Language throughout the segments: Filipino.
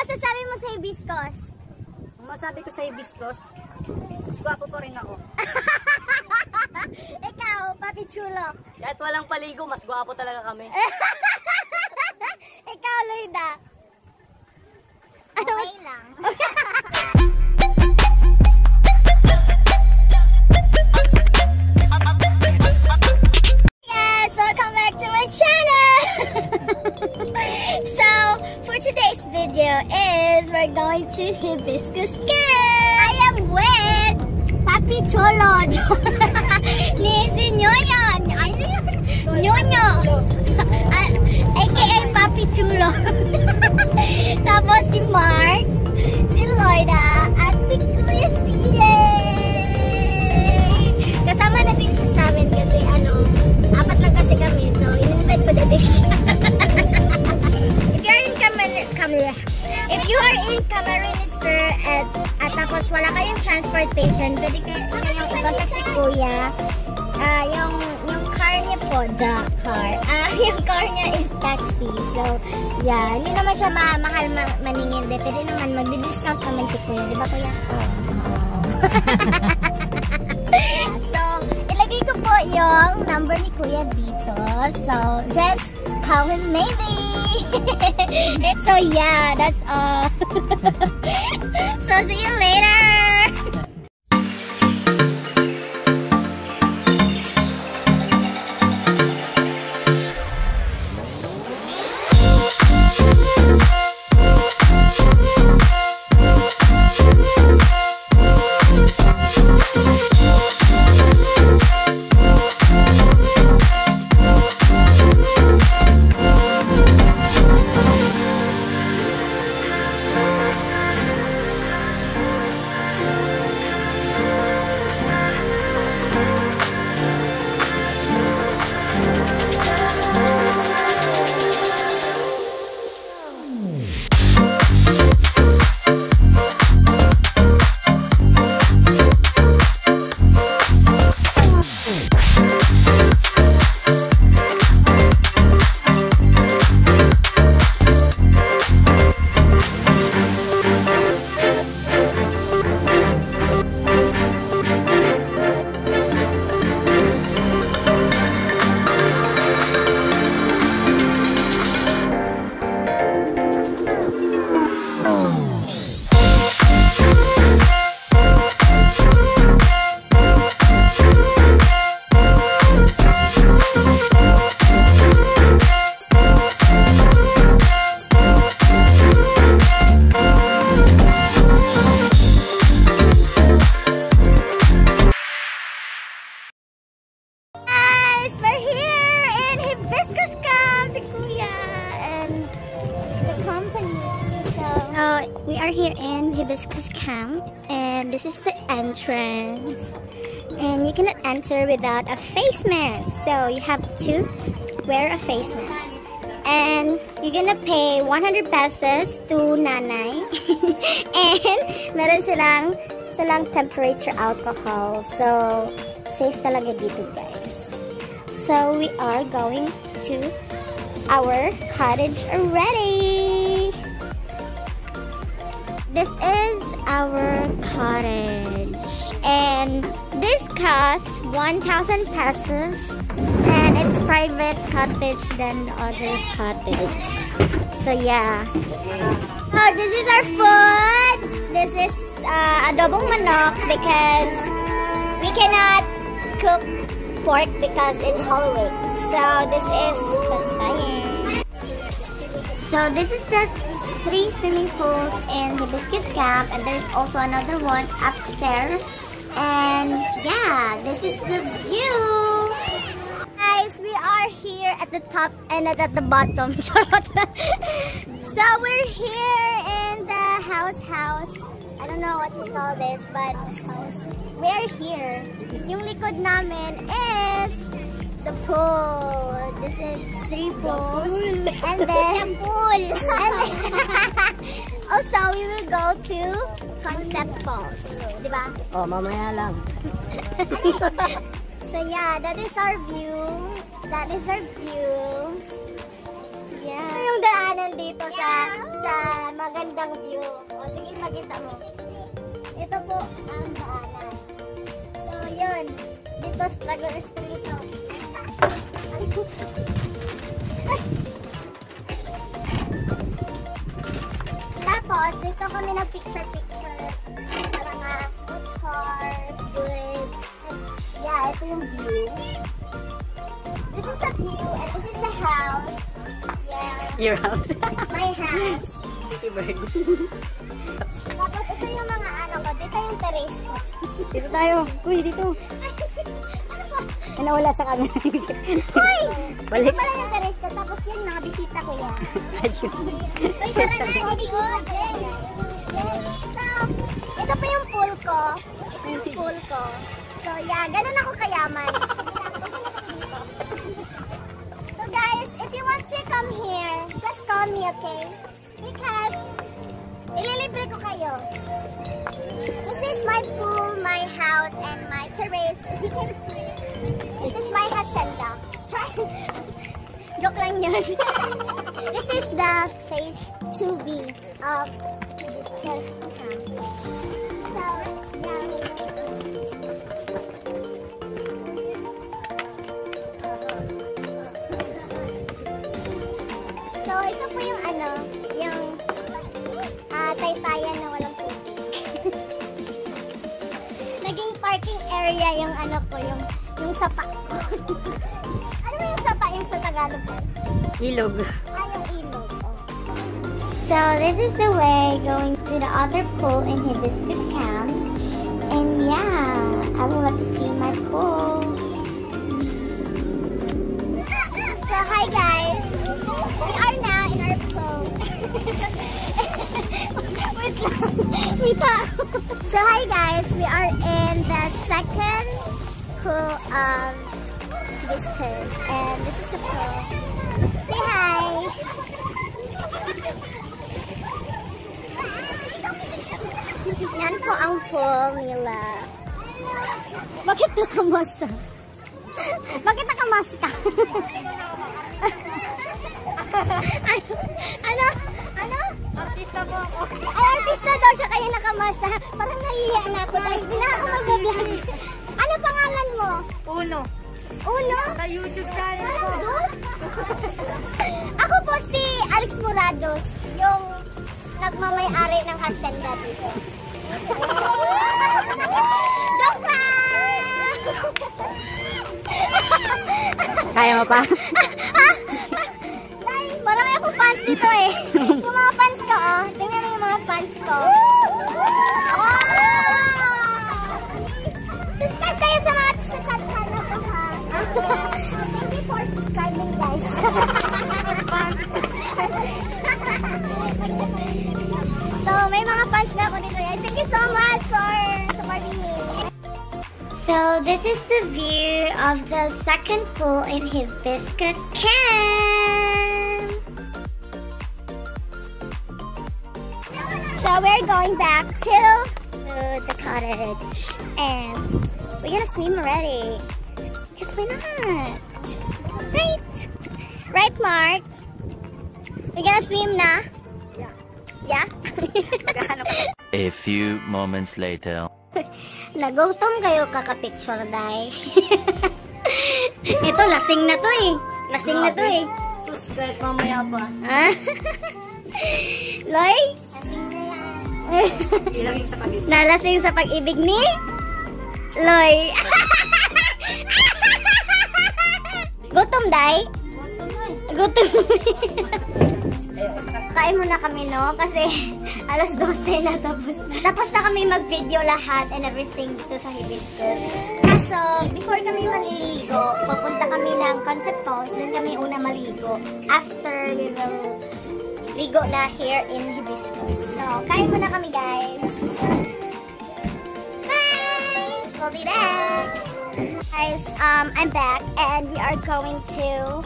masasabi mo sa hibiscus? Ang masabi ko sa hibiscus, mas gwapo pa rin ako. Ikaw, Papi Chulo. Kahit walang paligo, mas gwapo talaga kami. Ikaw, Loida. Okay lang. Yes, welcome back to my channel. So, for today's video is we're going to Hibiscus Camp. I am with Papi Cholo. Ni si Nyoyo. Ano yun? Nyonyo. AKA Papi Chulo. Tapos si Mark, si Loida, at si Kuya Side. Kasama natin siya sa amin kasi apat lang kasi kami. So, in-invite ko na din siya. If you are in Camarines at tapos wala kayong transportation, pwede kayong i-contact si Kuya. Yung car niya po, yung car niya is taxi. So, yeah, hindi naman siya mahal maningin. Pwede naman mag-discount naman si Kuya. Di ba, Kuya? So, ilagay ko po yung number ni Kuya dito. So, just call him maybe. So, yeah, that's all. So, see you later. We are here in Hibiscus Camp, and this is the entrance. And you cannot enter without a face mask, so you have to wear a face mask. And you're gonna pay 100 pesos to nanay. And meron silang temperature alcohol, so safe talaga dito, guys. So we are going to our cottage already. This is our cottage, and this costs 1,000 pesos, and it's private cottage than the other cottage. So yeah. So this is our food. This is adobong manok because we cannot cook pork because it's whole week. So this is pasayan. So this is the 3 swimming pools in Hibiscus Camp, and there's also another one upstairs. And yeah, this is the view. Guys, we are here at the top and at the bottom. So we're here in the house. I don't know what to call this, but we're here. Yung likod namin is the pool. This is 3 pools. And then pool. Also, we will go to Concept Falls. Diba? Oh, mamaya lang. So yeah, that is our view. Yeah. Yung daanan dito sa magandang view. O, sige, makita mo. Ito po ang daanan. So, yun. Dito, Struggle Street. Tapos, dito kami nag-picture-picture sa mga motor, goods. Yeah, ito yung view. This is the view, and this is the house. Yeah. Your house. My house. Pretty bird. Tapos, ito yung mga ano ko. Dito yung terrace ko. Dito tayo. Uy, dito. Ano ba? Nawala sa camera. Hoy! Balik. Ito pala yung terrace ko. Tapos yun, mga bisita ko yan. Ayun. Uy, tara na, hindi ko. Ito pa yung pool ko. Ito yung pool ko. So, yeah, ganun ako kayaman. So, guys, if you want to come here, just call me, okay? Because, ililibre ko kayo. This is my pool, my house, and my terrace. As you can see, this is my hacienda. Joke lang yun. This is the phase 2B of this So, yeah. So, ito po yung ano, yung taytayan na walang tubig. Naging parking area yung ano ko, yung sapa ko. Ano ba yung sapa yung sa Tagalog? Ilog. Yung ilog. Oh. So, this is the way going to the other pool in Hibiscus Camp. And yeah, I would love to see my pool. So, hi guys. We are now in our pool. Wait lang. Wait lang. So, hi guys. We are in the second pool of Hibiscus. And this is the pool. Say hi. Yan po ang pool nila. Bakit nakamasa? Bakit nakamasa ka? Ano? Artista po ako. Ay, artista daw siya kaya nakamasa. Parang nahihiya na ako dahil hindi na ako mag-vlog. Ano pangalan mo? Uno. Uno? Sa YouTube channel ko. Ako po si Alex Morados, yung nagmamay-ari ng hacienda dito. Joke lang! Kaya mo pa? Dahil marami akong fans dito eh. Yung mga fans ko, oh. Tingnan mo yung mga fans ko. Oh! Subscribe kayo sa mga channel ko, ha? Thank you for subscribing, guys. So, may mga fans na ako dito. Thank you so much for supporting me. So, this is the view of the second pool in Hibiscus Camp. So, we're going back to the cottage. And we're gonna swim already. Because why not? Right? Right, Mark? We're gonna swim na? Yeah? A few moments later. Nagutom kayo kakapicture, day. Ito, lasing na to eh. Lasing na to eh. Subscribe mamaya pa. Ah? Loy? Lasing na yan. Ilagay sa pag-ibig. Nalasing sa pag-ibig ni? Loy. Gutom, day? Gutom. Kain muna kami, no? Kasi alas 12 na tapos. Tapos na kami mag-video lahat and everything dito sa Hibiscus. Kaso, before kami maliligo, pupunta kami ng Concept Falls. Doon kami una maligo. After, we will ligo na here in Hibiscus. So, kain muna kami, guys. Bye! We'll be back. Guys, I'm back and we are going to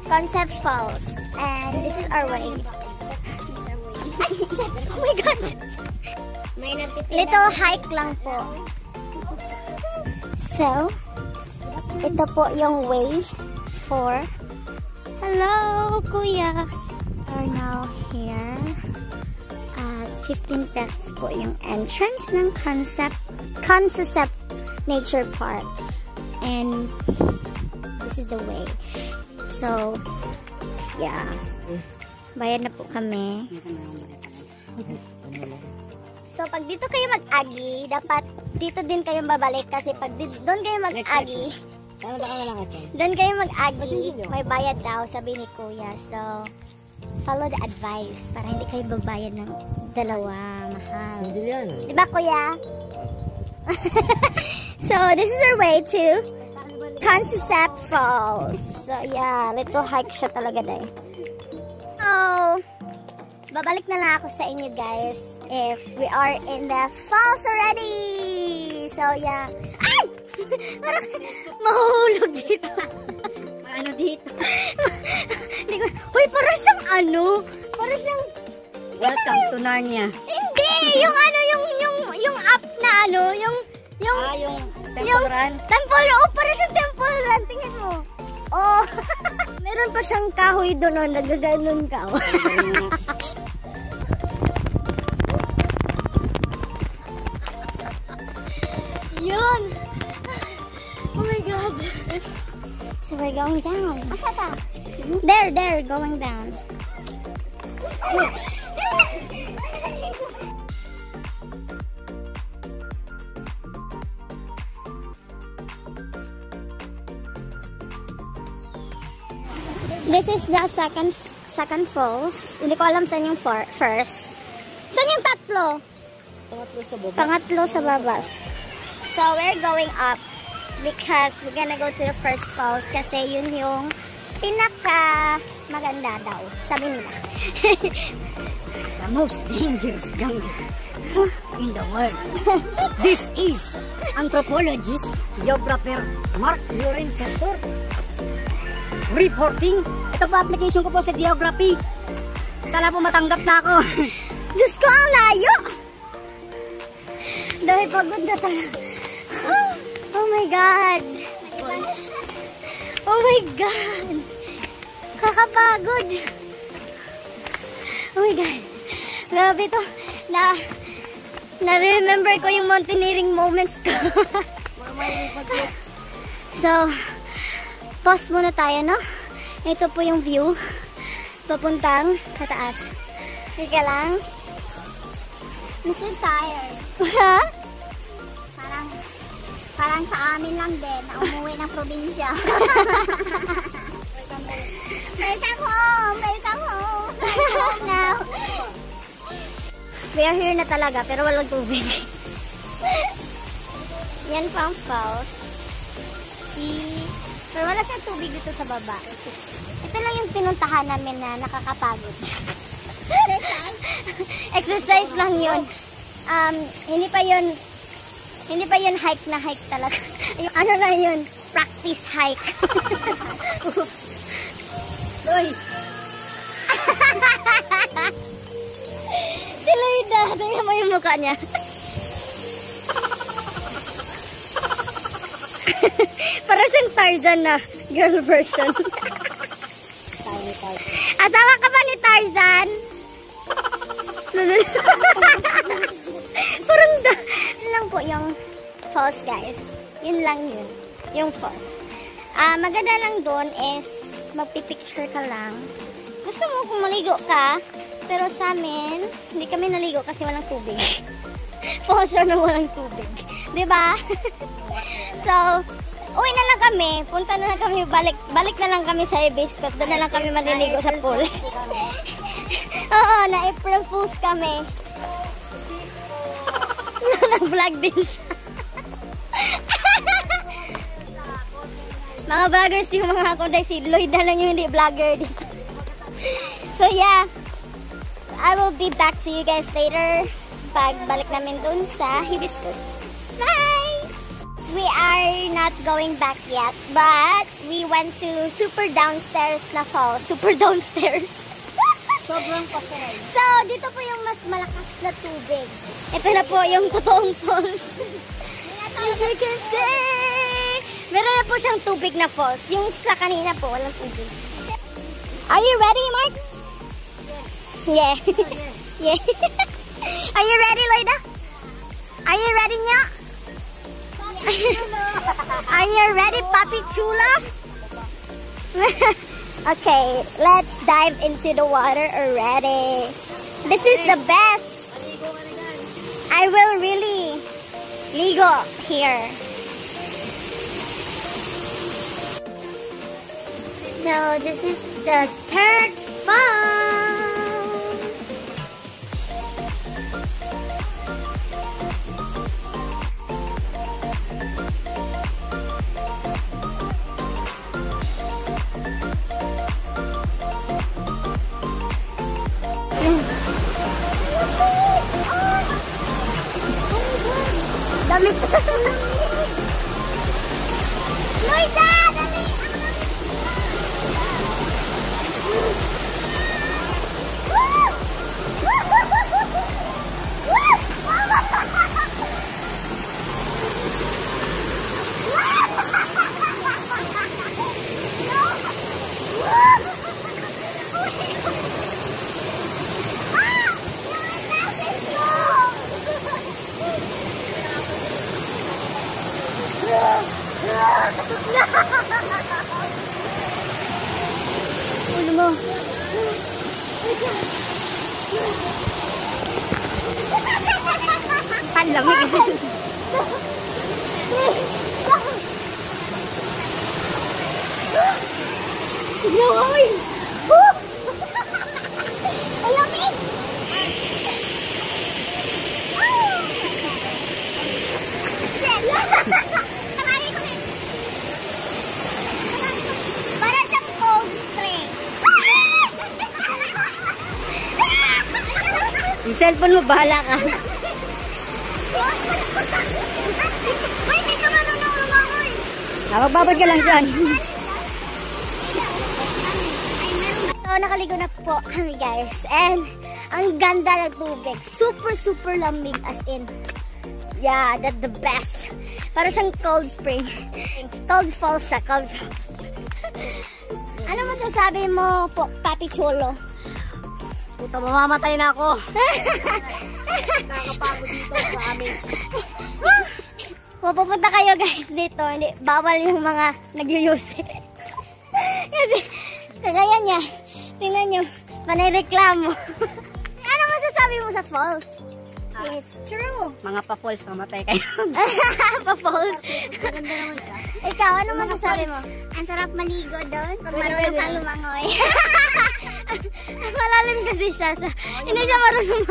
Concept Falls. And this is our way. Oh my God! Little hike lang po. So, ito po yung way for... Hello, Kuya! We're now here. 15 pesos po yung entrance ng Concept Nature Park. And this is the way. So, yeah. Bayad na po kami. So, pag dito kayo mag-agi, dapat dito din kayo babalik kasi pag doon kayo mag-agi, doon kayo mag-agi, may bayad daw, sabi ni Kuya. So, follow the advice para hindi kayo babayad ng dalawa. Mahal. Diba, Kuya? So, this is our way to Concept Falls. So, yeah, little hike siya talaga dahil. So, babalik na lang ako sa inyo, guys, if we are in the falls already. So, yeah. Ay! Parang mahulog dito. Ano dito? Uy, parang siyang ano? Parang siyang... Welcome to Narnia. Hindi! Yung ano, yung up na ano, yung Temple Run? Temple, oh, parang siyang Temple Run. Tingnan mo. Oh, meron pa siyang kahoy doon, oh, nagaganon ka. Oh. Yun! Oh my God! So we're going down. There, going down. This is the second falls. Hindi ko alam saan yung first. Saan yung tatlo? Pangatlo sa baba. So we're going up because we're gonna go to the first falls kasi yun yung pinaka maganda daw, sabi nila. The most dangerous jungle in the world. This is anthropologist, geographer Mark Lawrence Castor reporting. Ito po application ko po sa geography. Sana po matanggap na ako. Diyos ko, ang layo! Dahil pagod na talaga. Oh my God! Oh my God! Kakapagod! Oh my God! Grabe to. Na-remember ko yung mountaineering moments ko. So, pause muna tayo, no? Ito po yung view. Papuntang kataas. Sige lang. I'm so tired. Ha? Parang sa amin lang din na umuwi ng probinsya. Welcome home! Welcome home! Welcome home now! We are here na talaga pero walang tubig. Yan po ang falls. Pero wala siyang tubig dito sa baba. Ito lang yung pinuntahan namin na nakakapagod. Exercise lang yun. Hindi pa yun hike na hike talaga. Yung ano na yun, practice hike. Uy! Si Loida, tingnan mo yung mukha niya. Para siyang Tarzan na girl version. Asawa ka ba ni Tarzan? Parang yun lang po yung falls, guys. Yun lang yun. Yung falls. Maganda lang doon is magpipicture ka lang. Gusto mo kung maligo ka, pero sa amin, hindi kami naligo kasi walang tubig. Falls na walang tubig. Diba? So, uwi na lang kami. Punta na lang kami. Balik na lang kami sa Hibiscus. Doon na lang kami maliligo sa pool. Oo, na April Fools kami. Nag-vlog din siya. Mga vloggers yung mga ako dahil si Lloyd na lang yung hindi vlogger dito. So yeah, I will be back to you guys later pag balik namin dun sa Hibiscus. Bye! We are not going back yet, but we went to super downstairs na falls. Super downstairs. Sobrang pasay. So, dito po yung mas malakas na tubig. Ito na po yung totoong falls. As you can see, meron na po siyang tubig na falls. Yung sa kanina po, walang tubig. Are you ready, Mark? Yeah. Yeah. Are you ready, Loida? Are you ready, Nya? Are you ready, Papi Chula? Okay, let's dive into the water already. This is the best. I will really ligo here. So this is the third falls. Dami. Loida, dali. Ulo mo. Ang lamig. Yoy! Ang lamig! Para siyang cold spring. Yung cellphone mo, bahala ka. Ay, hindi ka marunong lumangoy. Magbabad ka lang dyan. So, nakaligo na po kami, guys. And, ang ganda ng tubig. Super, super lamig as in. Yeah, that's the best. Para siyang cold spring. Cold falls siya. Cold falls. Ano masasabi mo po, Papi Chulo? Puta, mamamatay na ako. Nakakapagod dito sa amin. Kung pupunta kayo guys dito, hindi, bawal yung mga nagyuyusi. Kasi, kagaya niya, tingnan nyo, manireklamo. Ano masasabi mo sa falls? It's true. Mga pa-falls, mamatay kayo. Pa-falls. Maganda naman siya. Ikaw, ano masasabi mo? Ang sarap maligo doon pag marunong ka lumangoy. Malalim kasi siya. Hindi siya marunong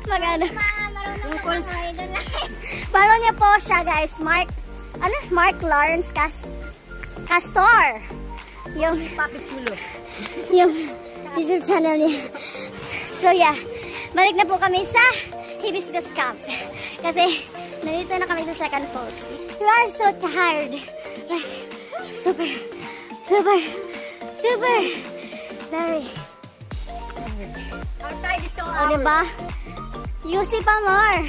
mag-ano. Marunong lumangoy doon. Follow niya po siya guys. Mark Lawrence Castor. Yung Papi Chulo. yung YouTube channel niya. So yeah, balik na po kami sa Hibiscus Camp. Kasi nandito na kami sa second falls. We are so tired. Like, super very tired. Outside is so O, diba? Yusi pa more.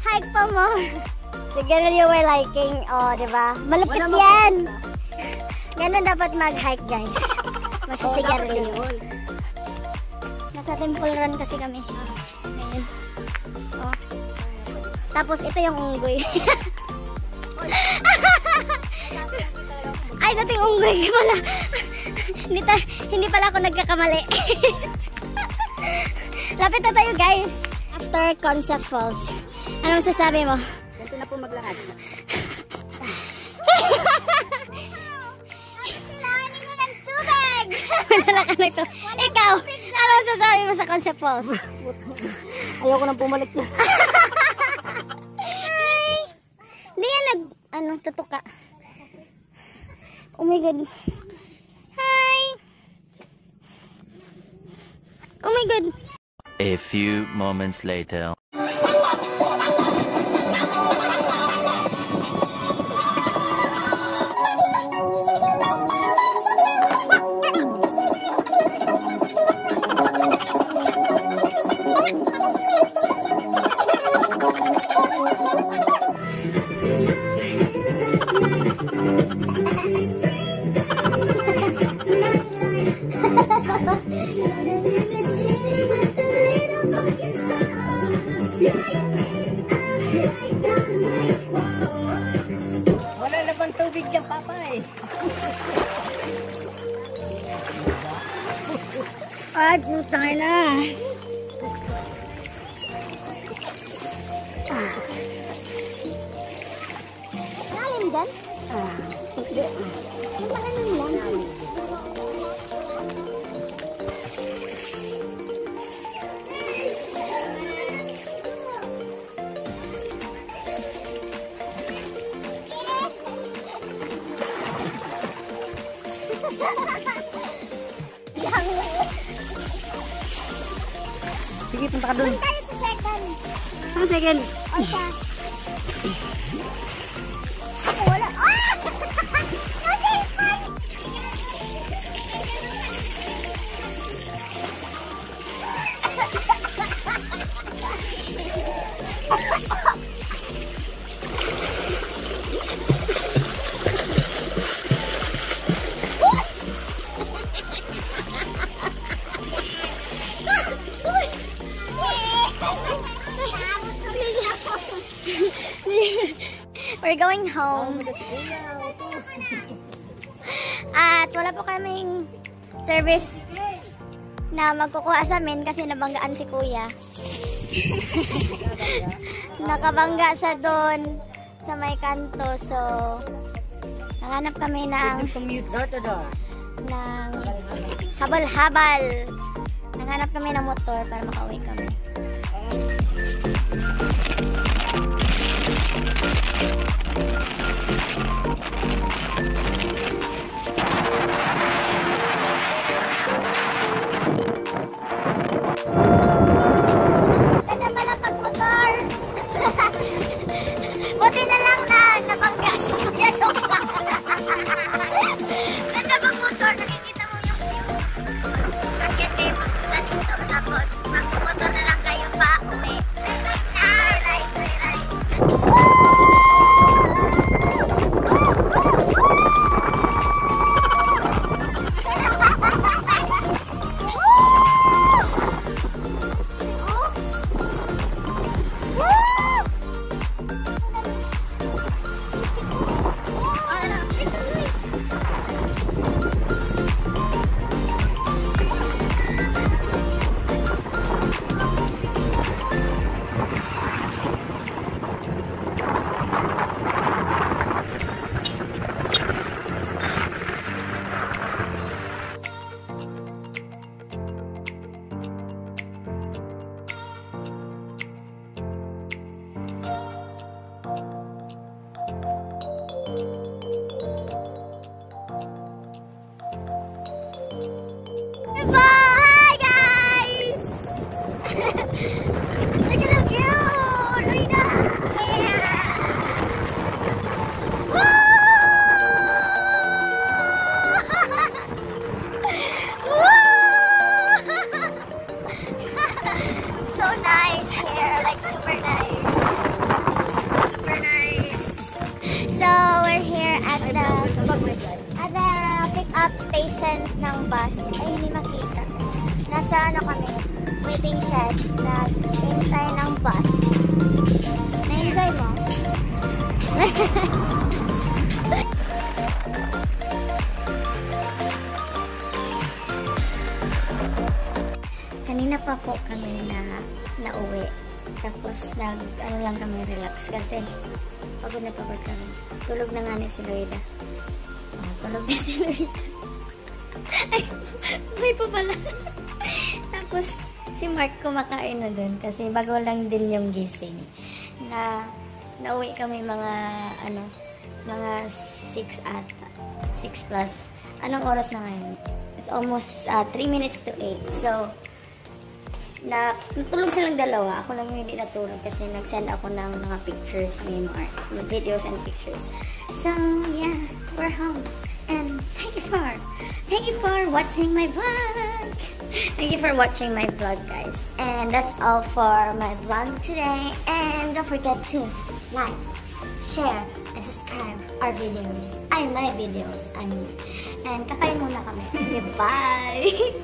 Hike pa more. The girl you were liking. O, diba? Malapit yan. Ganun dapat mag-hike, guys. Masisigarilyo. Nasa Temple Run kasi kami. Ayun. Oh. Tapos ito yung unggoy. Ay, dating unggoy pala. Hindi pala ako nagkakamali. Lapit na tayo guys. After Concept Falls. Ano masasabi mo? Ganito na po maglakad. Wala ka na ito. Ikaw, ano masasabi mo sa Concept Falls? Ayoko nang bumalik niya. Hindi yan tutuka. Oh my God. Hi! Oh my God. A few moments later. Wala na bang tubig dyan, Papa eh. Ay, putang na. Lalim dyan? Hindi. Malalim lang. Sige, punta ka dun. Tayo sa second. Saan second? O sa... Wala. Ah! Nasipon! We're going home. At wala po kaming service na magkukuha sa amin kasi nabanggaan si Kuya. Nakabangga siya doon sa may kanto. So, nanghanap kami ng habal-habal. Nanghanap kami ng motor para makauwi kami. Ganda pala pag-motor. Buti na lang na nabangga si Kuya Joke. Ganda pag-motor. Nakikita mo yung sakit kayo magpunta dito. Tapos mag-motor na lang kayo pa uwi. Right. Hi guys! Look at the view! Luina! So nice here, like super nice. Super nice. So we're here at the pick-up station ng bus. Ay, hindi makita. Nasa ano kami, waiting shed. Nag-hintay ng bus. Na-enjoy mo? Kanina pa po kami na-uwi. Tapos ano lang kami relax kasi pagod na pagod kami. Tulog na nga ni si Loida. Tulog na si Loida. Ay, may pa pala. Tapos, si Mark kumakain na dun kasi bago lang din yung gising. Nauwi kami mga 6 ata. 6 plus. Anong oras na ngayon? It's almost 3 minutes to 8. So, natulog silang dalawa. Ako lang hindi natulog kasi nag-send ako ng mga pictures ni Mark. Videos and pictures. So, yeah. We're home. And thank you for watching my vlog. Thank you for watching my vlog, guys. And that's all for my vlog today. And don't forget to like, share, and subscribe our videos. My videos, I mean. And kakain muna kami. Bye!